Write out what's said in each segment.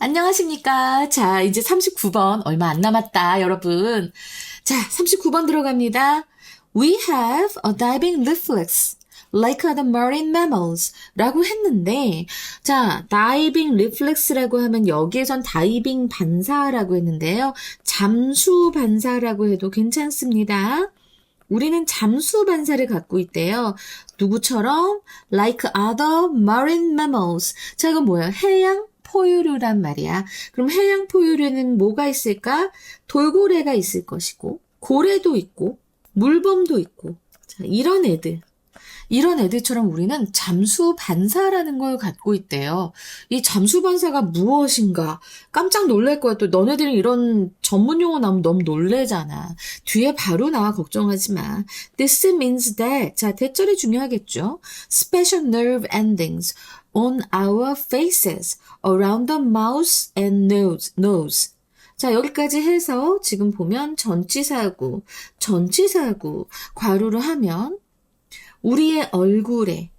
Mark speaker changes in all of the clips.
Speaker 1: 안녕하십니까. 자, 이제 39번 얼마 안 남았다, 여러분. 자, 39번 들어갑니다. We have a diving reflex like the marine mammals 라고 했는데, 자, 다이빙 리플렉스라고 하면 여기에선 다이빙 반사라고 했는데요. 잠수 반사라고 해도 괜찮습니다. 우리는 잠수 반사를 갖고 있대요. 누구처럼? Like other marine mammals. 자, 이건 뭐야? 해양 포유류란 말이야. 그럼 해양 포유류는 뭐가 있을까? 돌고래가 있을 것이고, 고래도 있고, 물범도 있고, 자, 이런 애들처럼 우리는 잠수 반사라는 걸 갖고 있대요. 이 잠수 반사가 무엇인가? 깜짝 놀랄 거야. 또 너네들이 이런 전문 용어 나오면 너무 놀래잖아. 뒤에 바로 나와 걱정하지 마. This means that. 자, 대절이 중요하겠죠. Special nerve endings on our faces around the mouth and nose. 자, 여기까지 해서 지금 보면 전치사구, 괄호를 하면 우리의 얼굴에,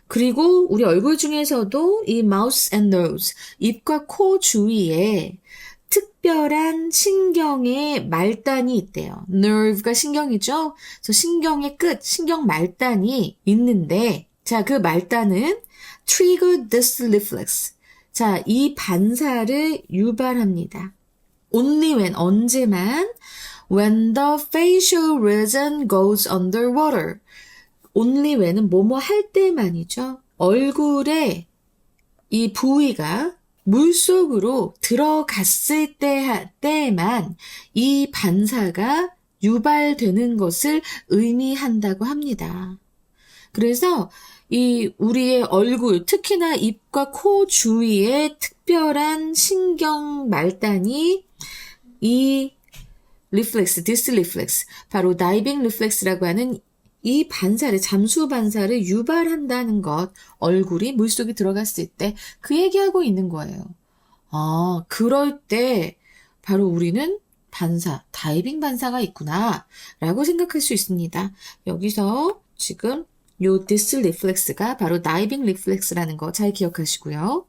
Speaker 1: 그리고 우리 얼굴 중에서도 이 mouth and nose, 입과 코 주위에 특별한 신경의 말단이 있대요. nerve가 신경이죠? 그래서 신경의 끝, 신경 말단이 있는데, 자, 그 말단은 trigger this reflex. 자, 이 반사를 유발합니다. Only when, 언제만, when the facial region goes underwater. only when은 뭐뭐 할 때만이죠. 얼굴에 이 부위가 물속으로 들어갔을 때만 이 반사가 유발되는 것을 의미한다고 합니다. 그래서 이 우리의 얼굴, 특히나 입과 코 주위에 특별한 신경 말단이 이 리플렉스, 디스 리플렉스, 바로 다이빙 리플렉스라고 하는 이 반사를, 잠수 반사를 유발한다는 것, 얼굴이 물속에 들어갔을 때 그 얘기하고 있는 거예요. 아, 그럴 때 바로 우리는 반사, 다이빙 반사가 있구나 라고 생각할 수 있습니다. 여기서 지금 요 this reflex가 바로 다이빙 리플렉스라는 거 잘 기억하시고요.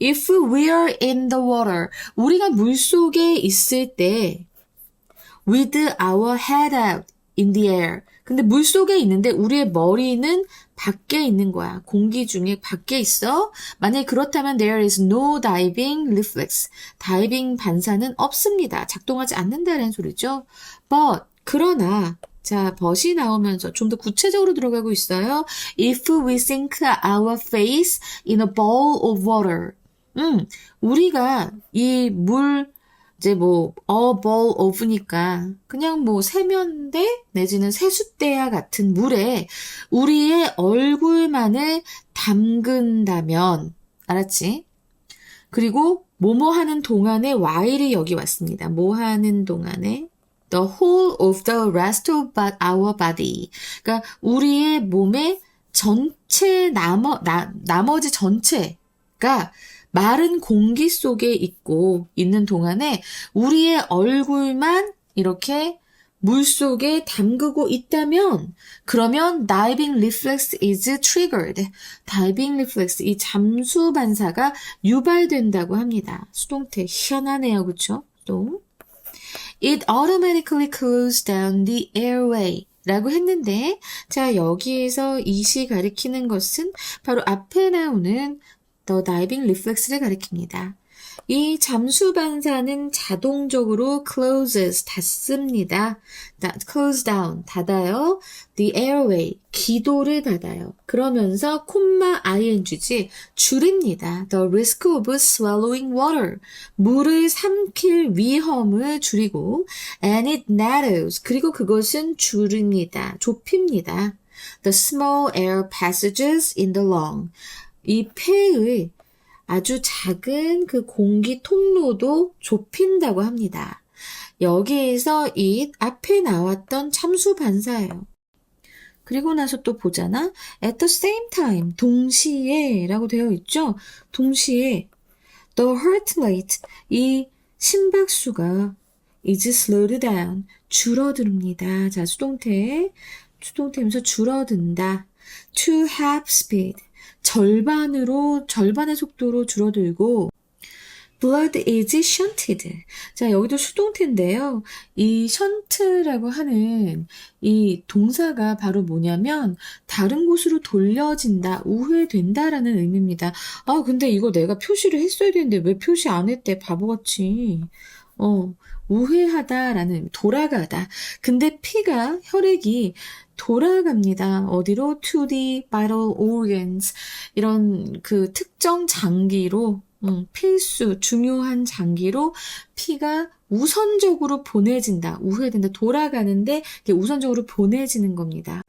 Speaker 1: If we are in the water, 우리가 물속에 있을 때 with our head out in the air, 근데 물속에 있는데 우리의 머리는 밖에 있는 거야. 공기 중에 밖에 있어. 만약에 그렇다면 there is no diving reflex. 다이빙 반사는 없습니다. 작동하지 않는다는 소리죠. But, 그러나, 자, but이 나오면서 좀 더 구체적으로 들어가고 있어요. If we sink our face in a bowl of water. 우리가 이 물, 이제 뭐 a bowl of니까 그냥 뭐 세면대 내지는 세숫대야 같은 물에 우리의 얼굴만을 담근다면, 알았지? 그리고 뭐뭐 하는 동안에 while이 여기 왔습니다. 뭐 하는 동안에 the whole of the rest of our body. 그러니까 우리의 몸의 전체 나머지 전체가 마른 공기 속에 있는 동안에 우리의 얼굴만 이렇게 물 속에 담그고 있다면, 그러면 diving reflex is triggered. diving reflex, 이 잠수 반사가 유발된다고 합니다. 수동태 희한하네요, 그쵸? 또 It automatically closes down the airway. 라고 했는데, 자, 여기에서 이시 가리키는 것은 바로 앞에 나오는 The diving reflex를 가리킵니다. 이 잠수 반사는 자동적으로 closes, 닫습니다. close down, 닫아요. The airway, 기도를 닫아요. 그러면서 ing지, 줄입니다. The risk of swallowing water, 물을 삼킬 위험을 줄이고, and it narrows, 그리고 그것은 줄입니다. 좁힙니다. The small air passages in the lung, 이 폐의 아주 작은 그 공기 통로도 좁힌다고 합니다. 여기에서 이 앞에 나왔던 참수 반사예요. 그리고 나서 또 보잖아. At the same time, 동시에 라고 되어 있죠. 동시에 the heart rate, 이 심박수가 is slowed down, 줄어듭니다. 자, 수동태면서 줄어든다. To half speed, 절반의 속도로 줄어들고 blood is shunted. 자, 여기도 수동태인데요. 이 shun트라고 하는 이 동사가 바로 뭐냐면 다른 곳으로 돌려진다, 우회된다라는 의미입니다. 아, 근데 이거 내가 표시를 했어야 되는데 왜 표시 안 했대? 바보같이. 우회하다라는 돌아가다. 근데 피가 혈액이 돌아갑니다. 어디로? To the vital organs. 이런 그 특정 장기로 필수, 중요한 장기로 피가 우선적으로 보내진다. 우회된다. 돌아가는데 이게 우선적으로 보내지는 겁니다.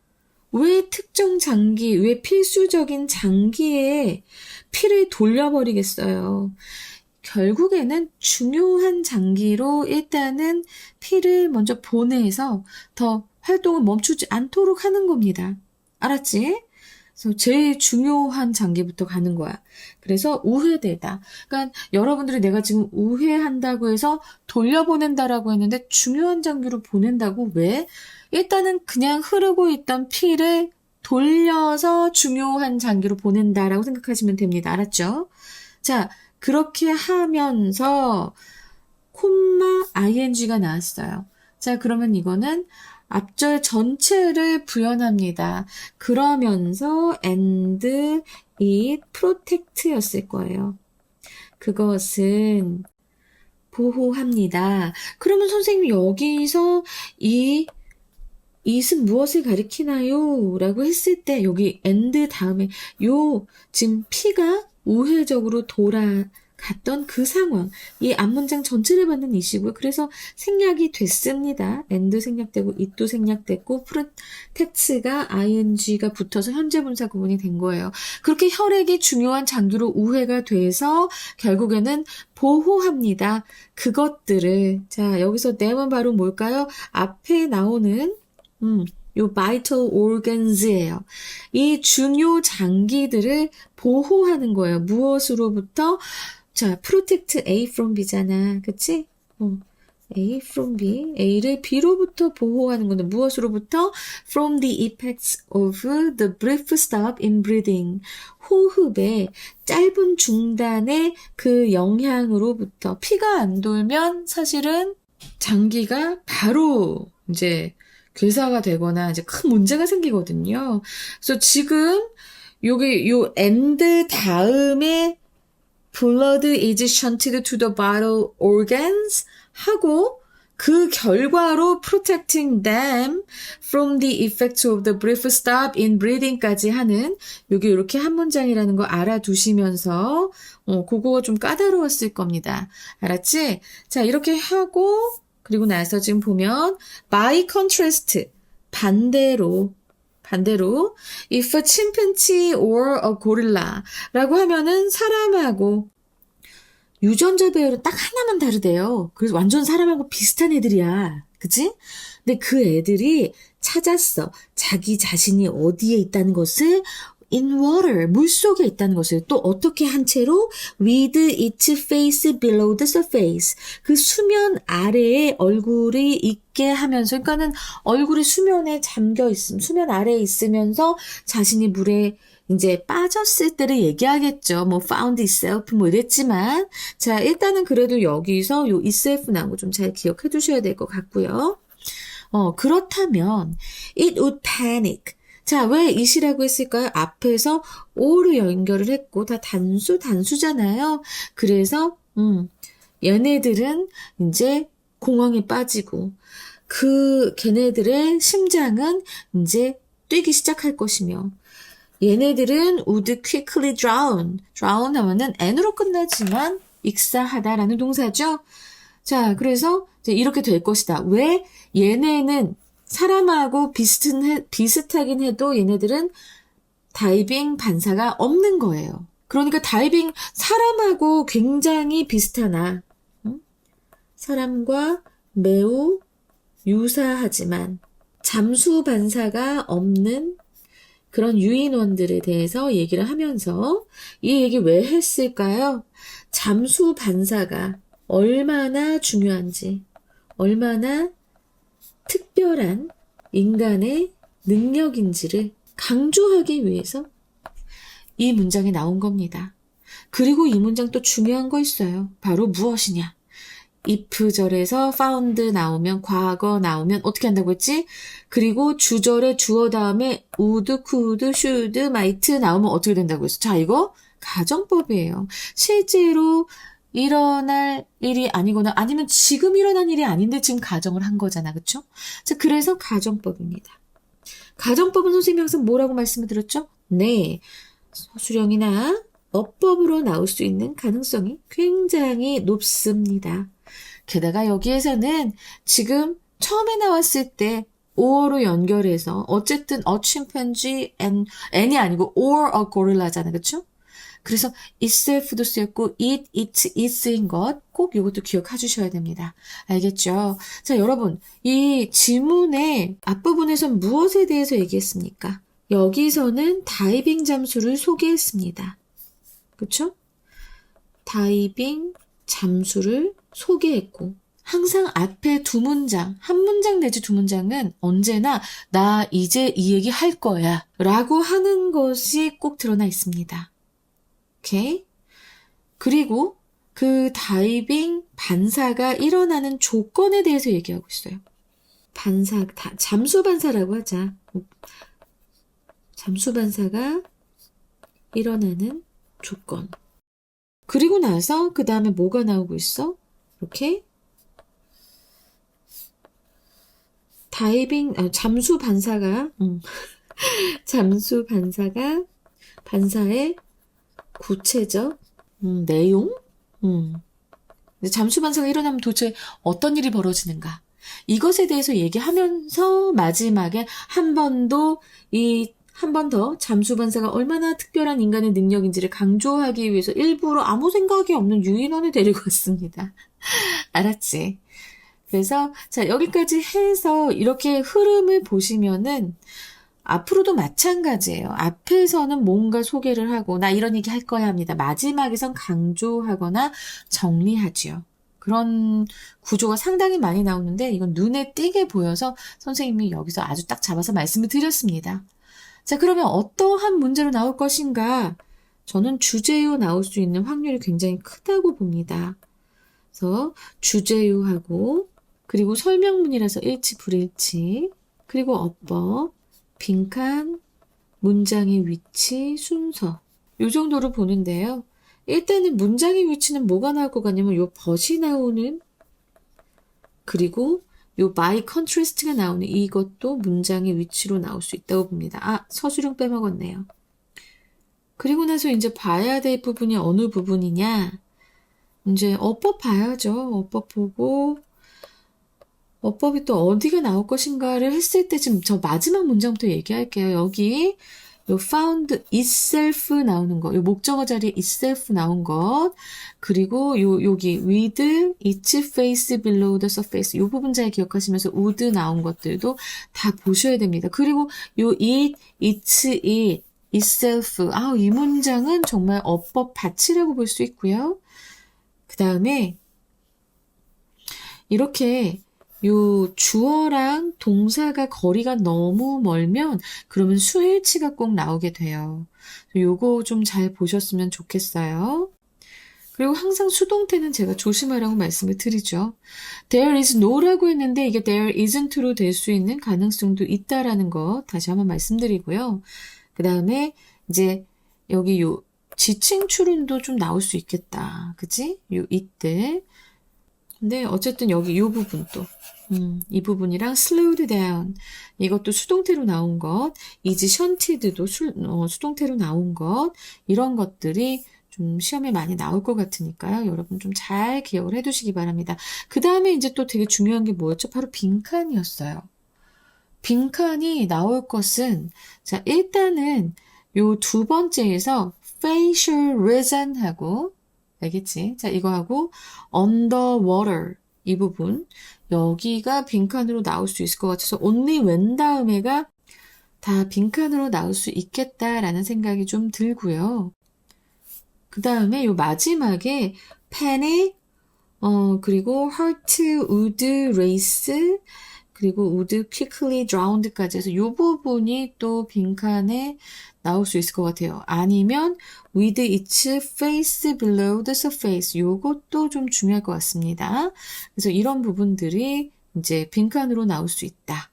Speaker 1: 왜 특정 장기, 왜 필수적인 장기에 피를 돌려버리겠어요? 결국에는 중요한 장기로 일단은 피를 먼저 보내서 더 활동을 멈추지 않도록 하는 겁니다. 알았지? 그래서 제일 중요한 장기부터 가는 거야. 그래서 우회되다. 그러니까 여러분들이 내가 지금 우회한다고 해서 돌려보낸다라고 했는데 중요한 장기로 보낸다고 왜? 일단은 그냥 흐르고 있던 피를 돌려서 중요한 장기로 보낸다라고 생각하시면 됩니다. 알았죠? 자, 그렇게 하면서 콤마 ing가 나왔어요. 자, 그러면 이거는 앞절 전체를 부연합니다. 그러면서 and it protect였을 거예요. 그것은 보호합니다. 그러면 선생님 여기서 이 it은 무엇을 가리키나요? 라고 했을 때 여기 and 다음에 요 지금 P가 우회적으로 돌아갔던 그 상황, 이 앞문장 전체를 받는 이시고요. 그래서 생략이 됐습니다. and 생략되고 it도 생략됐고 protect가 ing가 붙어서 현재분사 구문이 된 거예요. 그렇게 혈액이 중요한 장기로 우회가 돼서 결국에는 보호합니다. 그것들을. 자, 여기서 내용은 바로 뭘까요? 앞에 나오는 요 vital organs예요. 이 중요 장기들을 보호하는 거예요. 무엇으로부터? 자, protect A from B잖아. 그치? A from B. A를 B로부터 보호하는 건데 무엇으로부터? From the effects of the brief stop in breathing. 호흡의 짧은 중단의 그 영향으로부터. 피가 안 돌면 사실은 장기가 바로 이제 괴사가 되거나 이제 큰 문제가 생기거든요. 그래서 지금 여기 요 and 다음에 blood is shunted to the vital organs 하고 그 결과로 protecting them from the effects of the brief stop in breathing까지 하는 여기 이렇게 한 문장이라는 거 알아두시면서 그거가 좀 까다로웠을 겁니다. 알았지? 자, 이렇게 하고 그리고 나서 지금 보면 by contrast 반대로 if a chimpanzee or a gorilla 라고 하면은 사람하고 유전자 배열은 딱 하나만 다르대요. 그래서 완전 사람하고 비슷한 애들이야. 그치? 근데 그 애들이 찾았어. 자기 자신이 어디에 있다는 것을 in water, 물속에 있다는 것을 또 어떻게 한 채로 with its face below the surface. 그 수면 아래에 얼굴이 있게 하면서 그러니까는 얼굴이 수면에 잠겨 있음, 수면 아래에 있으면서 자신이 물에 이제 빠졌을 때를 얘기하겠죠. 뭐 found itself 뭐 이랬지만 자, 일단은 그래도 여기서 요 itself 나온 거 좀 잘 기억해 두셔야 될 것 같고요. 그렇다면 it would panic. 자, 왜 it이라고 했을까요? 앞에서 o로 연결을 했고 다 단수잖아요. 그래서 얘네들은 이제 공황에 빠지고 걔네들의 심장은 이제 뛰기 시작할 것이며 얘네들은 would quickly drown 하면은 n으로 끝나지만 익사하다라는 동사죠. 자, 그래서 이제 이렇게 될 것이다. 왜? 얘네는 사람하고 비슷하긴 해도 얘네들은 다이빙 반사가 없는 거예요. 그러니까 사람하고 굉장히 비슷하나, 사람과 매우 유사하지만 잠수 반사가 없는 그런 유인원들에 대해서 얘기를 하면서 이 얘기 왜 했을까요? 잠수 반사가 얼마나 중요한지, 얼마나 특별한 인간의 능력인지를 강조하기 위해서 이 문장이 나온 겁니다. 그리고 이 문장 또 중요한 거 있어요. 바로 무엇이냐? if절에서 found 나오면, 과거 나오면 어떻게 한다고 했지? 그리고 주절에 주어 다음에 would, could, should, might 나오면 어떻게 된다고 했어? 자, 이거 가정법이에요. 실제로 일어날 일이 아니거나 아니면 지금 일어난 일이 아닌데 지금 가정을 한 거잖아. 그쵸? 자, 그래서 가정법입니다. 가정법은 선생님이 항상 뭐라고 말씀을 드렸죠? 네, 서술형이나 어법으로 나올 수 있는 가능성이 굉장히 높습니다. 게다가 여기에서는 지금 처음에 나왔을 때 or로 연결해서 어쨌든 a chimpanzee and이 아니고 or a gorilla잖아. 그쵸? 그래서 itself도 쓰였고 it, is인 것 꼭 이것도 기억해 주셔야 됩니다. 알겠죠? 자, 여러분, 이 지문의 앞부분에선 무엇에 대해서 얘기했습니까? 여기서는 다이빙 잠수를 소개했습니다. 그쵸? 다이빙 잠수를 소개했고 항상 앞에 두 문장, 한 문장 내지 두 문장은 언제나 나 이제 이 얘기 할 거야 라고 하는 것이 꼭 드러나 있습니다. 오케이? 그리고 그 다이빙 반사가 일어나는 조건에 대해서 얘기하고 있어요. 잠수 반사라고 하자. 잠수 반사가 일어나는 조건. 그리고 나서 그 다음에 뭐가 나오고 있어? 이렇게 잠수 반사가 반사의 구체적 내용? 잠수 반사가 일어나면 도대체 어떤 일이 벌어지는가? 이것에 대해서 얘기하면서 마지막에 한 번 더 잠수 반사가 얼마나 특별한 인간의 능력인지를 강조하기 위해서 일부러 아무 생각이 없는 유인원을 데리고 왔습니다. 알았지? 그래서 자, 여기까지 해서 이렇게 흐름을 보시면은 앞으로도 마찬가지예요. 앞에서는 뭔가 소개를 하고 나 이런 얘기 할 거야 합니다. 마지막에선 강조하거나 정리하지요. 그런 구조가 상당히 많이 나오는데 이건 눈에 띄게 보여서 선생님이 여기서 아주 딱 잡아서 말씀을 드렸습니다. 자, 그러면 어떠한 문제로 나올 것인가? 저는 주제요 나올 수 있는 확률이 굉장히 크다고 봅니다. 그래서 주제요하고 그리고 설명문이라서 일치 불일치 그리고 어법 빈칸, 문장의 위치, 순서 이 정도로 보는데요. 일단은 문장의 위치는 뭐가 나올 것 같냐면 요 but이 나오는 그리고 요 by contrast가 나오는 이것도 문장의 위치로 나올 수 있다고 봅니다. 아, 서술형 빼먹었네요. 그리고 나서 이제 봐야 될 부분이 어느 부분이냐 이제 어법 봐야죠. 어법 보고 어법이 또 어디가 나올 것인가를 했을 때 지금 저 마지막 문장부터 얘기할게요. 여기 요 found itself 나오는 거, 요 목적어 자리에 itself 나온 것, 그리고 여기 with its face below the surface 요 부분 잘 기억하시면서 would 나온 것들도 다 보셔야 됩니다. 그리고 요 it, its, it, itself 이 문장은 정말 어법 받치라고 볼 수 있고요. 그 다음에 이렇게 요 주어랑 동사가 거리가 너무 멀면 그러면 수일치가 꼭 나오게 돼요. 요거 좀 잘 보셨으면 좋겠어요. 그리고 항상 수동태는 제가 조심하라고 말씀을 드리죠. There is no라고 했는데 이게 there isn't로 될 수 있는 가능성도 있다라는 거 다시 한번 말씀드리고요. 그 다음에 이제 여기 요 지칭 추론도 좀 나올 수 있겠다. 그치? 요 이때. 근데 어쨌든 여기 이 부분도 이 부분이랑 slowed down 이것도 수동태로 나온 것 is shunted도 수동태로 나온 것 이런 것들이 좀 시험에 많이 나올 것 같으니까요. 여러분 좀 잘 기억을 해두시기 바랍니다. 그 다음에 이제 또 되게 중요한 게 뭐였죠? 바로 빈칸이었어요. 빈칸이 나올 것은 자 일단은 요 두 번째에서 facial reason하고 알겠지? 자, 이거하고 underwater 이 부분 여기가 빈칸으로 나올 수 있을 것 같아서 only when 다음에가 다 빈칸으로 나올 수 있겠다라는 생각이 좀 들고요. 그 다음에 요 마지막에 panic 그리고 heart would race 그리고 would quickly drowned까지 해서 이 부분이 또 빈칸에 나올 수 있을 것 같아요. 아니면 with its face below the surface. 요것도 좀 중요할 것 같습니다. 그래서 이런 부분들이 이제 빈칸으로 나올 수 있다.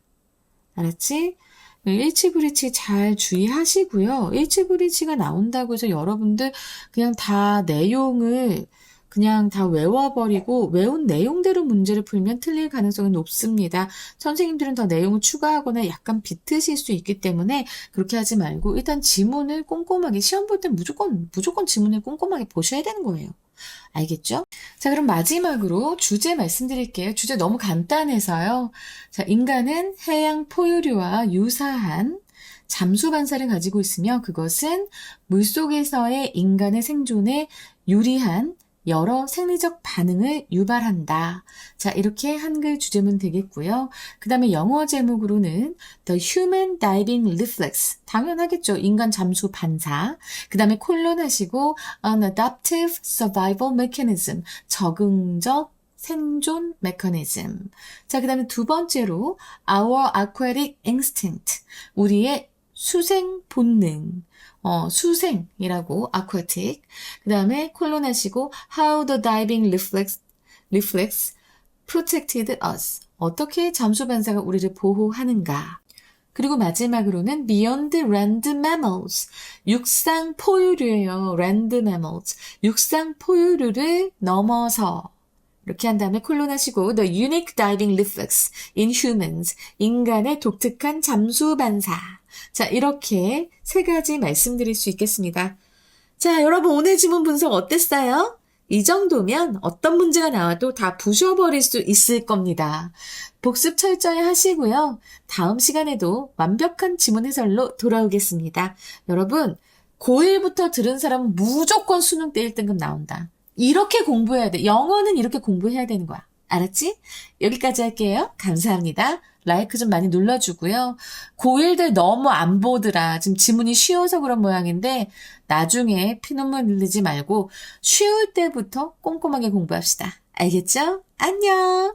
Speaker 1: 알았지? 일치불일치 잘 주의하시고요. 일치불일치가 나온다고 해서 여러분들 그냥 다 내용을 그냥 다 외워버리고 외운 내용대로 문제를 풀면 틀릴 가능성이 높습니다. 선생님들은 더 내용을 추가하거나 약간 비트실 수 있기 때문에 그렇게 하지 말고 일단 지문을 꼼꼼하게 시험 볼 땐 무조건 지문을 꼼꼼하게 보셔야 되는 거예요. 알겠죠? 자, 그럼 마지막으로 주제 말씀드릴게요. 주제 너무 간단해서요. 자, 인간은 해양 포유류와 유사한 잠수 반사를 가지고 있으며 그것은 물속에서의 인간의 생존에 유리한 여러 생리적 반응을 유발한다. 자, 이렇게 한글 주제문 되겠고요. 그 다음에 영어 제목으로는 The Human Diving Reflex. 당연하겠죠. 인간 잠수 반사. 그 다음에 콜론 하시고 An Adaptive Survival Mechanism. 적응적 생존 메커니즘. 자, 그 다음에 두 번째로 Our Aquatic Instinct. 우리의 수생 본능. 수생이라고 aquatic. 그 다음에 콜론 하시고 how the diving reflex protected us. 어떻게 잠수 반사가 우리를 보호하는가. 그리고 마지막으로는 beyond land mammals. 육상 포유류예요. land mammals. 육상 포유류를 넘어서 이렇게 한 다음에 콜론 하시고 the unique diving reflex in humans. 인간의 독특한 잠수 반사. 자, 이렇게 세 가지 말씀드릴 수 있겠습니다. 자, 여러분 오늘 지문 분석 어땠어요? 이 정도면 어떤 문제가 나와도 다 부셔버릴 수 있을 겁니다. 복습 철저히 하시고요. 다음 시간에도 완벽한 지문 해설로 돌아오겠습니다. 여러분, 고1부터 들은 사람은 무조건 수능 때 1등급 나온다. 이렇게 공부해야 돼. 영어는 이렇게 공부해야 되는 거야. 알았지? 여기까지 할게요. 감사합니다. 라이크 좀 많이 눌러주고요. 고1들 너무 안 보더라. 지금 지문이 쉬워서 그런 모양인데 나중에 피눈물 흘리지 말고 쉬울 때부터 꼼꼼하게 공부합시다. 알겠죠? 안녕!